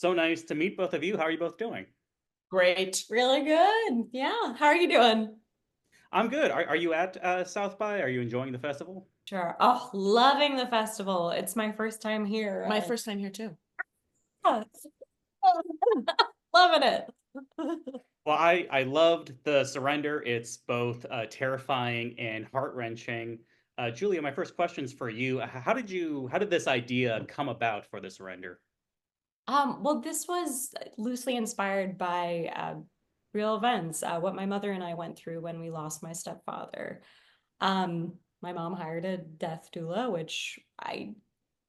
So nice to meet both of you. How are you both doing? Great. Really good. Yeah. How are you doing? I'm good. Are you at South by? Are you enjoying the festival? Sure. Oh, loving the festival. It's my first time here. My first time here too. Yeah, loving it. Well, I loved the surrender. It's both terrifying and heart-wrenching. Julia, my first question's for you. How did this idea come about for the surrender? Well, this was loosely inspired by real events, what my mother and I went through when we lost my stepfather. My mom hired a death doula, which I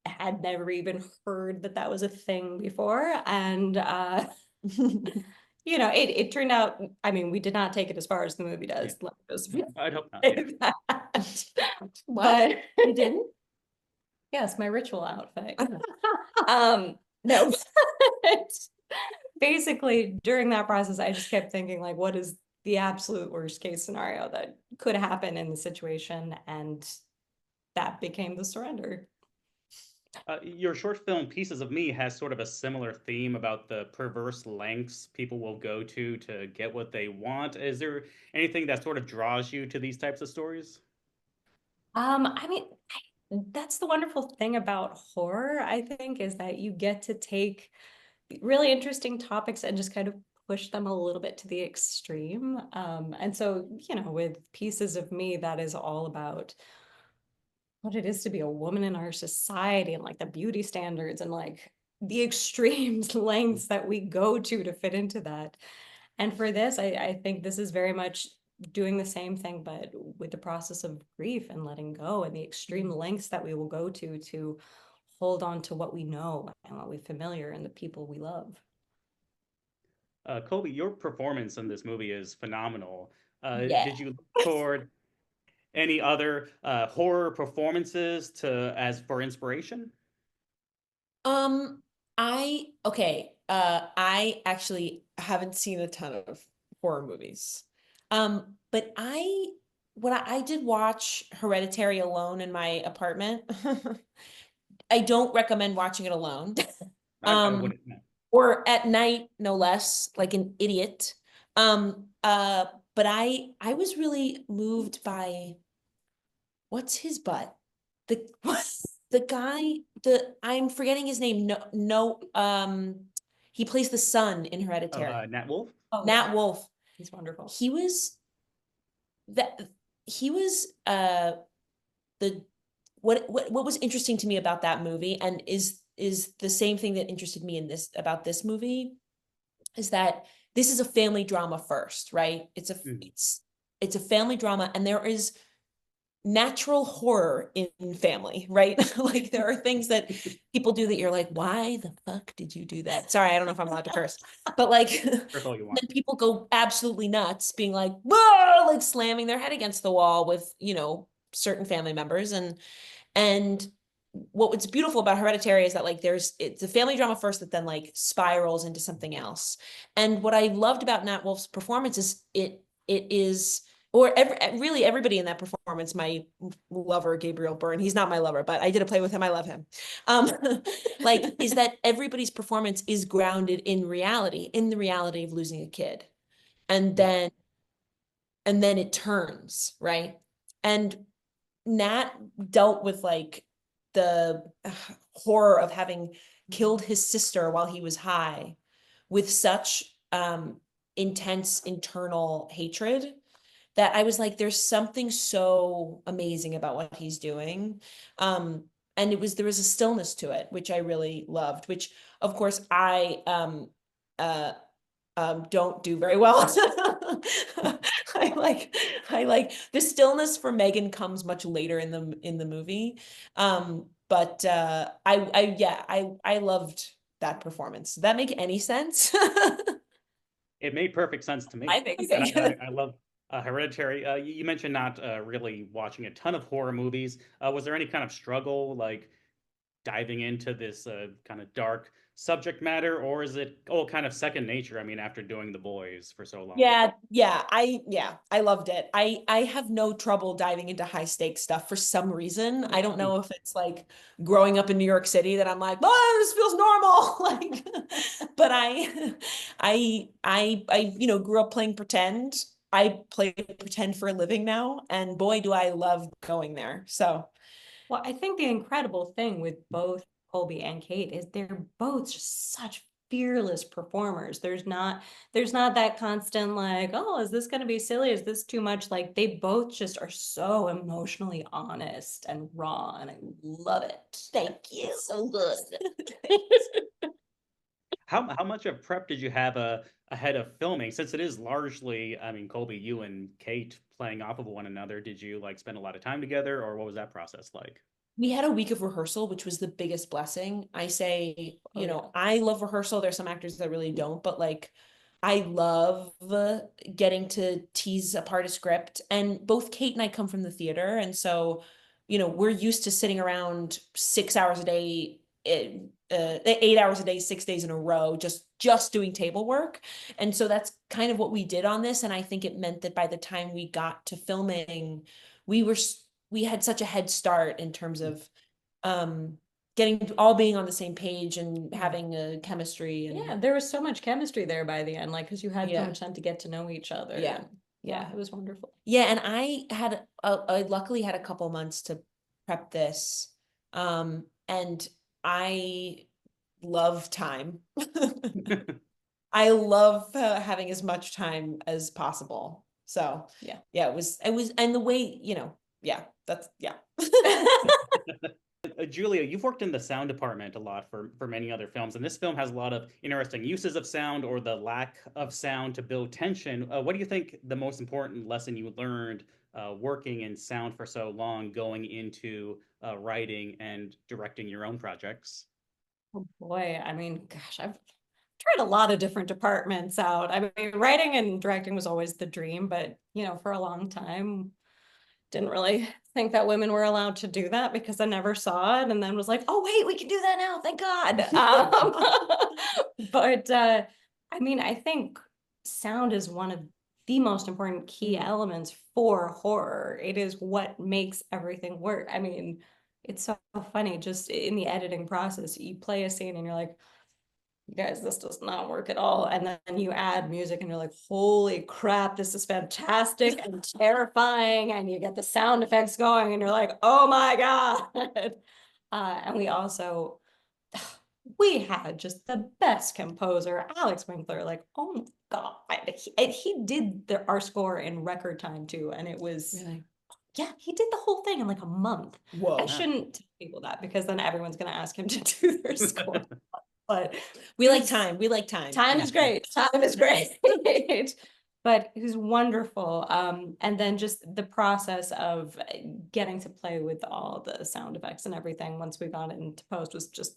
had never even heard that that was a thing before. And it turned out, I mean, we did not take it as far as the movie Yeah, does. Let me just I'd hope not. Yeah. say that. What? But You didn't? yes, my ritual outfit. No, but basically during that process, I just kept thinking, like, what is the absolute worst case scenario that could happen in the situation? And that became the surrender. Your short film Pieces of Me has sort of a similar theme about the perverse lengths people will go to get what they want. Is there anything that sort of draws you to these types of stories? I mean, that's the wonderful thing about horror, I think, is that you get to take really interesting topics and just kind of push them a little bit to the extreme. And so, with Pieces of Me, that is all about what it is to be a woman in our society and like the beauty standards and like the extremes lengths that we go to fit into that. And for this, I think this is very much doing the same thing, but with the process of grief and letting go and the extreme lengths that we will go to hold on to what we know and what we familiar and the people we love. Colby, your performance in this movie is phenomenal. Yeah. Did you look toward any other horror performances to as for inspiration? Um, I actually haven't seen a ton of horror movies. But I did watch Hereditary alone in my apartment. I don't recommend watching it alone. I Um, wouldn't know. or at night, no less, like an idiot. Um, uh, but I was really moved by what's his butt? The the guy, I'm forgetting his name. No, no, he plays the son in Oh, Hereditary. Nat Wolf? Oh, yeah. Nat Wolf. He's wonderful. He was that he was the what was interesting to me about that movie and is the same thing that interested me in this about this movie is that this is a family drama first, right? Mhm. It's a family drama and there is natural horror in family, right? Like there are things that people do that you're like, why the fuck did you do that? Sorry, I don't know if I'm allowed to curse, but like Curse all you want. then people go absolutely nuts, being like, whoa, like slamming their head against the wall with, certain family members. And what's beautiful about Hereditary is that like it's a family drama first that then like spirals into something else. And what I loved about Nat Wolf's performance is it is really everybody in that performance, my lover Gabriel Byrne, he's not my lover, but I did a play with him, I love him. Um like is that everybody's performance is grounded in reality, in the reality of losing a kid. And Mhm. then it turns, right? And Nat dealt with like the horror of having killed his sister while he was high with such intense internal hatred that I was like, there's something so amazing about what he's doing. Um, and there was a stillness to it, which I really loved, which of course uh, don't do very well. I like the stillness for Megan comes much later in the movie. But I loved that performance. Does that make any sense? It made perfect sense to I me, think and so. I love Hereditary. You mentioned not really watching a ton of horror movies. Was there any kind of struggle, like diving into this kind of dark subject matter, or is it all kind of second nature? I mean, after doing The Boys for so long. I loved it. I have no trouble diving into high stakes stuff for some reason. I don't know if it's like growing up in New York City that I'm like, oh, this feels normal. but you know, grew up playing pretend. I play pretend for a living now, and boy, do I love going there. So Well, I think the incredible thing with both Colby and Kate is they're both just such fearless performers. There's not that constant like, oh, is this going to be silly? Is this too much? Like they both just are so emotionally honest and raw, and I love it. thank you. So good. How much of prep did you have ahead of filming? Since it is largely, I mean, Colby, you and Kate playing off of one another, did you like spend a lot of time together, or what was that process like? We had a week of rehearsal, which was the biggest blessing. I say, Oh, you know, yeah. I love rehearsal. There's some actors that really don't, but like, I love getting to tease apart a script. And both Kate and I come from the theater. And so, you know, we're used to sitting around 6 hours a day, 8 hours a day, 6 days in a row, just doing table work. And so that's kind of what we did on this. And I think it meant that by the time we got to filming, we had such a head start in terms of all being on the same page and having a chemistry. And Yeah, there was so much chemistry there by the end, like because you had so Yeah. much time to get to know each other. Yeah. And yeah, it was wonderful. Yeah, and I luckily had a couple months to prep this. And I love time. I love having as much time as possible. So Yeah. it was, and the way, you know, that's. Julia, you've worked in the sound department a lot for many other films, and this film has a lot of interesting uses of sound or the lack of sound to build tension. What do you think the most important lesson you learned working in sound for so long, going into writing and directing your own projects? Oh boy, I mean, gosh, I've tried a lot of different departments out. I mean, writing and directing was always the dream, but you know, for a long time, didn't really think that women were allowed to do that because I never saw it, and then was like, oh wait, we can do that now, thank God. But I mean, I think sound is one of the most important key elements for horror. It is what makes everything work. I mean, it's so funny just in the editing process. You play a scene and you're like, you guys, this does not work at all. And then you add music and you're like, holy crap, this is fantastic and terrifying. And you get the sound effects going and you're like, oh my God. And we had just the best composer, Alex Winkler. Like, oh my God. He did our score in record time too. And it was, Really? yeah, he did the whole thing in like a month. Whoa. I shouldn't tell people that because then everyone's going to ask him to do their score. But We like time. We like time. time is great. Time is great. But he was wonderful. And then just the process of getting to play with all the sound effects and everything once we got it into post was just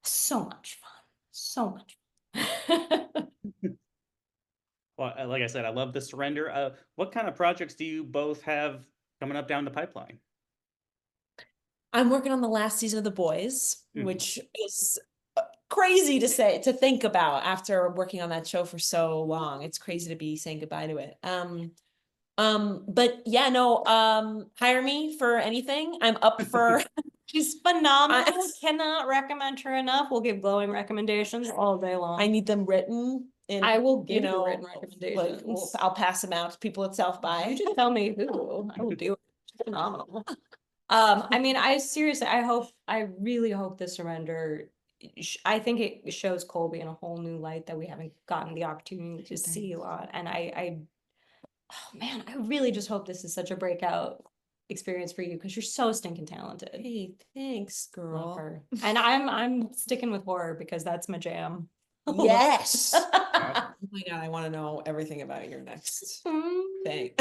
so much fun. So much fun. Well, like I said, I love the surrender. What kind of projects do you both have coming up down the pipeline? I'm working on the last season of The Boys, Mhm. which is crazy to think about after working on that show for so long. It's crazy to be saying goodbye to it. But yeah, no, hire me for anything. I'm up for. She's phenomenal. Cannot recommend her enough. We'll give glowing recommendations all day long. I need them written. And I will give you written recommendations. Like, I'll pass them out to people at South by. You just tell me who. I will do it. She's phenomenal. I mean, I really hope the surrender. I think it shows Colby in a whole new light that we haven't gotten the opportunity to see a lot. And oh man, I really just hope this is such a breakout experience for you because you're so stinking talented. Hey, thanks, Love girl. her. And I'm sticking with horror because that's my jam. Yes. Oh my God, I want to know everything about your next thing.